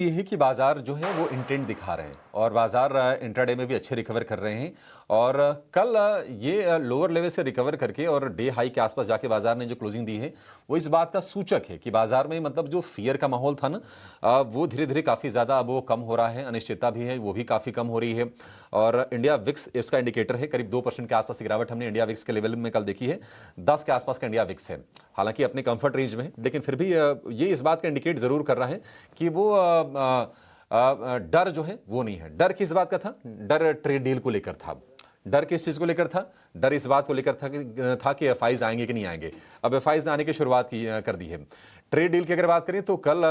ये है कि बाजार जो है वो इंटेंट दिखा रहे हैं और बाजार इंट्राडे में भी अच्छे रिकवर कर रहे हैं। और कल ये लोअर लेवल से रिकवर करके और डे हाई के आसपास जाके बाजार ने जो क्लोजिंग दी है वो इस बात का सूचक है कि बाजार में मतलब जो फियर का माहौल था ना, वो धीरे धीरे काफ़ी ज़्यादा अब वो कम हो रहा है। अनिश्चितता भी है, वो भी काफ़ी कम हो रही है। और इंडिया विक्स इसका इंडिकेटर है, करीब 2% के आसपास की गिरावट हमने इंडिया विक्स के लेवल में कल देखी है। 10 के आसपास का इंडिया विक्स है, हालांकि अपने कंफर्ट रेंज में है, लेकिन फिर भी ये इस बात का इंडिकेट जरूर कर रहा है कि वो डर जो है वो नहीं है। डर किस बात का था? डर ट्रेड डील को लेकर था। डर किस चीज को लेकर था? डर इस बात को लेकर था कि एफआईज आएंगे कि नहीं आएंगे। अब एफआईज आने की शुरुआत कर दी है। ट्रेड डील की अगर बात करें तो कल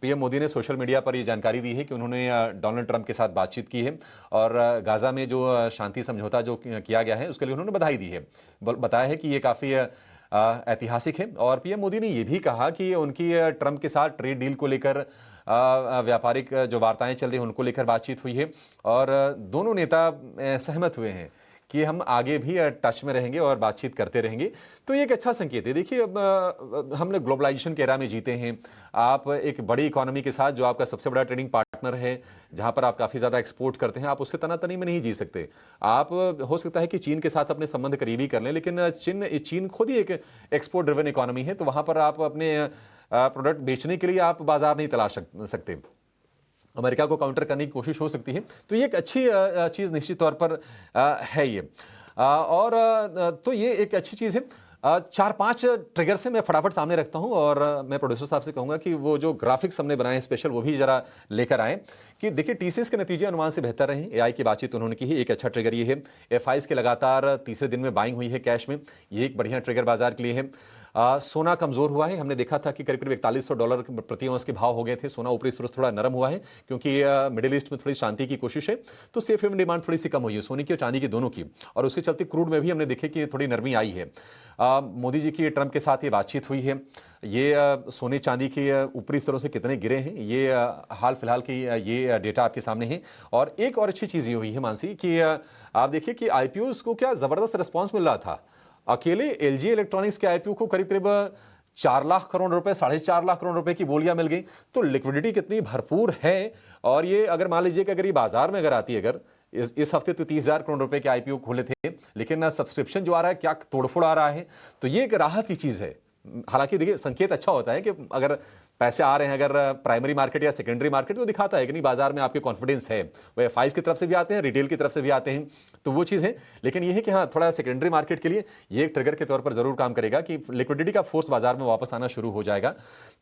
पीएम मोदी ने सोशल मीडिया पर यह जानकारी दी है कि उन्होंने डोनाल्ड ट्रंप के साथ बातचीत की है और गाजा में जो शांति समझौता जो किया गया है उसके लिए उन्होंने बधाई दी है। बताया है कि ये काफी ऐतिहासिक है। और पीएम मोदी ने यह भी कहा कि उनकी ट्रंप के साथ ट्रेड डील को लेकर व्यापारिक जो वार्ताएं चल रही हैं उनको लेकर बातचीत हुई है और दोनों नेता सहमत हुए हैं कि हम आगे भी टच में रहेंगे और बातचीत करते रहेंगे। तो ये एक अच्छा संकेत है। देखिए, अब हमने ग्लोबलाइजेशन के एरा में जीते हैं। आप एक बड़ी इकोनॉमी के साथ, जो आपका सबसे बड़ा ट्रेडिंग पार्टनर है, जहां पर आप काफ़ी ज़्यादा एक्सपोर्ट करते हैं, आप उससे तनातनी में नहीं जी सकते। आप हो सकता है कि चीन के साथ अपने संबंध करीबी कर लें, लेकिन चीन खुद ही एक एक्सपोर्ट ड्रिवन इकोनॉमी है, तो वहां पर आप अपने प्रोडक्ट बेचने के लिए आप बाजार नहीं तलाश सकते। अमेरिका को काउंटर करने की कोशिश हो सकती है। तो ये एक अच्छी चीज़ निश्चित तौर पर है ये। तो ये एक अच्छी चीज़ है। 4-5 ट्रिगर से मैं फटाफट सामने रखता हूं और मैं प्रोड्यूसर साहब से कहूंगा कि वो जो ग्राफिक्स हमने बनाए हैं स्पेशल, वो भी जरा लेकर आए कि देखिए टीसीएस के नतीजे अनुमान से बेहतर रहे। एआई की बातचीत उन्होंने की है, एक अच्छा ट्रिगर ये है। एफआईज के लगातार तीसरे दिन में बाइंग हुई है कैश में, ये एक बढ़िया ट्रिगर बाजार के लिए है। सोना कमजोर हुआ है। हमने देखा था कि करीब करीब $4100 प्रति औंस के भाव हो गए थे। सोना ऊपरी स्रोत थोड़ा नरम हुआ है क्योंकि मिडिल ईस्ट में थोड़ी शांति की कोशिश है, तो सेफ हेवन डिमांड थोड़ी सी कम हुई है सोने की और चांदी की दोनों की, और उसके चलते क्रूड में भी हमने देखे कि थोड़ी नरमी आई है। मोदी जी की ट्रंप के साथ ये बातचीत हुई है। ये सोने चांदी के ऊपरी स्तरों से कितने गिरे हैं, ये हाल फिलहाल की ये डेटा आपके सामने है। और एक और अच्छी चीज़ ये हुई है मानसी कि आप देखिए कि आईपीओ को क्या ज़बरदस्त रिस्पॉन्स मिल रहा था। अकेले एलजी इलेक्ट्रॉनिक्स के आईपीओ को करीब करीब 4 लाख करोड़ रुपए, 4.5 लाख करोड़ रुपए की बोलियां मिल गई। तो लिक्विडिटी कितनी भरपूर है। और ये अगर मान लीजिए कि अगर ये बाजार में अगर आती है, अगर इस हफ्ते तो 30,000 करोड़ रुपए के आईपीओ खुले थे, लेकिन सब्सक्रिप्शन जो आ रहा है क्या तोड़फोड़ आ रहा है, तो ये एक राहत की चीज है। हालांकि देखिए, संकेत अच्छा होता है कि अगर पैसे आ रहे हैं, अगर प्राइमरी मार्केट या सेकेंडरी मार्केट, तो दिखाता है कि नहीं बाजार में आपके कॉन्फिडेंस है। वो एफआईज की तरफ से भी आते हैं, रिटेल की तरफ से भी आते हैं, तो वो चीज़ है। लेकिन ये है कि हाँ, थोड़ा सेकेंडरी मार्केट के लिए ये एक ट्रिगर के तौर पर जरूर काम करेगा कि लिक्विडिटी का फोर्स बाजार में वापस आना शुरू हो जाएगा।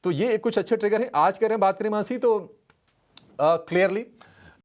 तो ये कुछ अच्छे ट्रिगर है। आज कह रहे हैं बात करें मानसी, तो क्लियरली